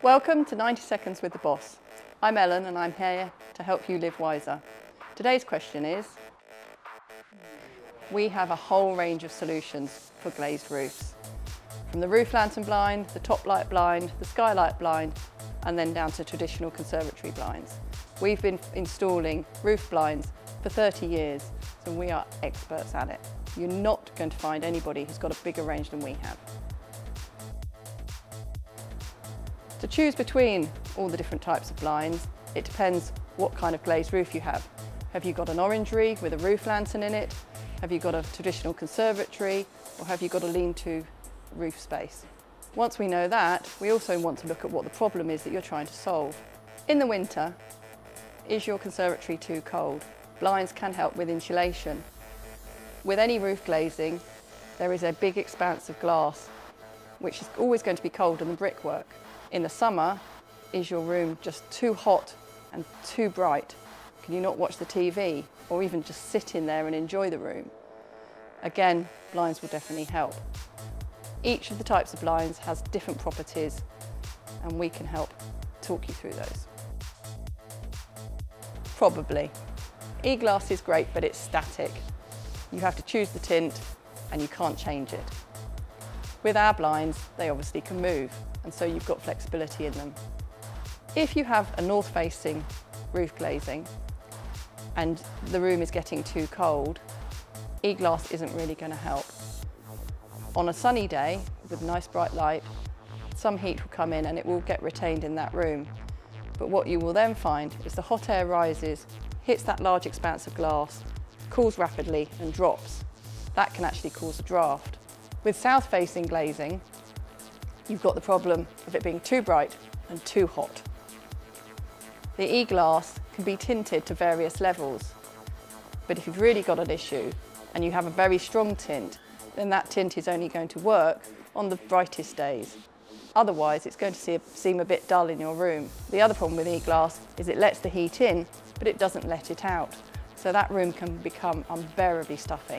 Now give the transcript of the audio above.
Welcome to 90 Seconds with the Boss. I'm Ellen and I'm here to help you live wiser. Today's question is, we have a whole range of solutions for glazed roofs. From the roof lantern blind, the top light blind, the skylight blind, and then down to traditional conservatory blinds. We've been installing roof blinds for 30 years, so we are experts at it. You're not going to find anybody who's got a bigger range than we have. To choose between all the different types of blinds, it depends what kind of glazed roof you have. Have you got an orangery with a roof lantern in it? Have you got a traditional conservatory? Or have you got a lean-to roof space? Once we know that, we also want to look at what the problem is that you're trying to solve. In the winter, is your conservatory too cold? Blinds can help with insulation. With any roof glazing, there is a big expanse of glass, which is always going to be colder than brickwork. In the summer, is your room just too hot and too bright? Can you not watch the TV or even just sit in there and enjoy the room? Again, blinds will definitely help. Each of the types of blinds has different properties and we can help talk you through those. Probably. E-glass is great, but it's static. You have to choose the tint and you can't change it. With our blinds, they obviously can move, and so you've got flexibility in them. If you have a north-facing roof glazing and the room is getting too cold, e-glass isn't really going to help. On a sunny day with nice bright light, some heat will come in and it will get retained in that room. But what you will then find is the hot air rises, hits that large expanse of glass, cools rapidly and drops. That can actually cause a draft. With south-facing glazing, you've got the problem of it being too bright and too hot. The e-glass can be tinted to various levels, but if you've really got an issue and you have a very strong tint, then that tint is only going to work on the brightest days. Otherwise, it's going to seem a bit dull in your room. The other problem with e-glass is it lets the heat in, but it doesn't let it out. So that room can become unbearably stuffy.